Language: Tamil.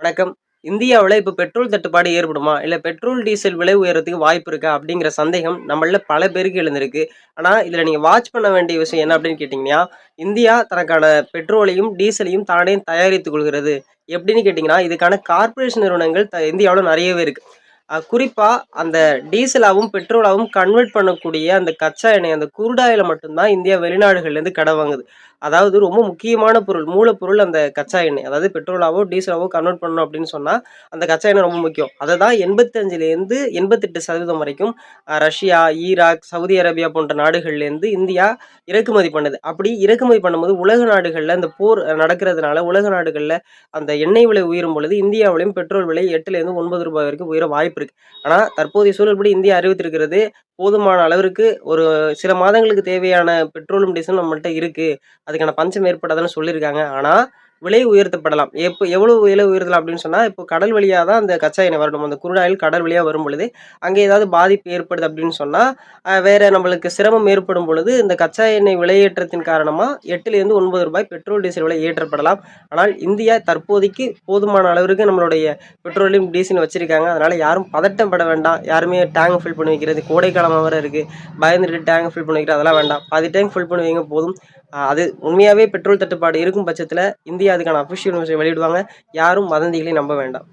வணக்கம். இந்தியாவுல இப்ப பெட்ரோல் தட்டுப்பாடு ஏற்படுமா? இல்ல பெட்ரோல், டீசல் விலை உயர்றதுக்கு வாய்ப்பு இருக்கா? அப்படிங்கிற சந்தேகம் நம்மள்ல பல பேருக்கு எழுந்திருக்கு. ஆனா, இதுல நீங்க வாட்ச் பண்ண வேண்டிய விஷயம் என்ன அப்படின்னு கேட்டீங்கன்னா, இந்தியா தனக்கான பெட்ரோலையும், டீசலையும் தானே தயாரித்துக் கொள்கிறது. எப்படின்னு கேட்டீங்கன்னா, இதுக்கான கார்ப்பரேஷன் நிறுவனங்கள் இந்தியாவுல நெறையவே இருக்கு. குறிப்பா அந்த டீசலாவும், பெட்ரோலாவும் கன்வெர்ட் பண்ணக்கூடிய அந்த கச்சா எண்ணெய், அந்த குரூட் ஆயில மட்டும் தான் இந்தியா வெளிநாடுகள்லேருந்து கடன் வாங்குது. அதாவது ரொம்ப முக்கியமான பொருள், மூலப்பொருள் அந்த கச்சா எண்ணெய். அதாவது பெட்ரோலாவோ, டீசலாவோ கன்வெர்ட் பண்ணணும் அப்படின்னு சொன்னா, அந்த கச்சா எண்ணெய் ரொம்ப முக்கியம். அத தான் 85லேருந்து 88% வரைக்கும் ரஷ்யா, ஈராக், சவுதி அரேபியா போன்ற நாடுகள்லேருந்து இந்தியா இறக்குமதி பண்ணுது. அப்படி இறக்குமதி பண்ணும்போது உலக நாடுகள்ல இந்த போர் நடக்கிறதுனால, உலக நாடுகள்ல அந்த எண்ணெய் விலை உயரும் பொழுது, இந்தியாவிலும் பெட்ரோல் விலை ரூ. 8லேருந்து ரூ. 9 வரைக்கும் உயர வாய்ப்பு இருக்கு. ஆனா, தற்போதைய சூழல்படி இந்தியா அறிவித்திருக்கிறது, போதுமான அளவிற்கு ஒரு சில மாதங்களுக்கு தேவையான பெட்ரோலும், டீசலும் நம்மள்ட்ட இருக்கு. அதுக்கான பஞ்சம் ஏற்படாதுன்னு சொல்லியிருக்காங்க. ஆனா, விலை உயர்த்தப்படலாம். எவ்வளவு விலை உயர்த்தலாம் அப்படின்னு சொன்னா, இப்போ கடல் வழியா தான் அந்த கச்சா எண்ணெய் வரணும். அந்த குரூட் ஆயில் கடல் வழியா வரும்பொழுது, அங்கே ஏதாவது பாதிப்பு ஏற்படுது அப்படின்னு சொன்னா, வேற நம்மளுக்கு சிரமம் ஏற்படும் பொழுது, இந்த கச்சா எண்ணெய் விலையேற்றத்தின் காரணமா ரூ. 8லேருந்து ரூ. 9 பெட்ரோல், டீசல் விலை ஏற்றப்படலாம். ஆனால் இந்தியா தற்போதைக்கு போதுமான அளவிற்கு நம்மளுடைய பெட்ரோலையும், டீசலும் வச்சிருக்காங்க. அதனால யாரும் பதட்டம் பட வேண்டாம். யாருமே டேங்க் ஃபில் பண்ணி வைக்கிறது, கோடை காலமா வேற இருக்கு. பயந்துட்டு டேங்க் ஃபில் பண்ணி வைக்கிறது அதெல்லாம் வேண்டாம். பாதி டேங்க் ஃபில் பண்ணி வைங்க போதும். அது உண்மையாவே பெட்ரோல் தட்டுப்பாடு இருக்கும் பட்சத்தில, இந்தியா அதுக்கான அஃபிஷியல் நியூஸை வெளியிடுவாங்க. யாரும் வதந்திகளை நம்ப வேண்டாம்.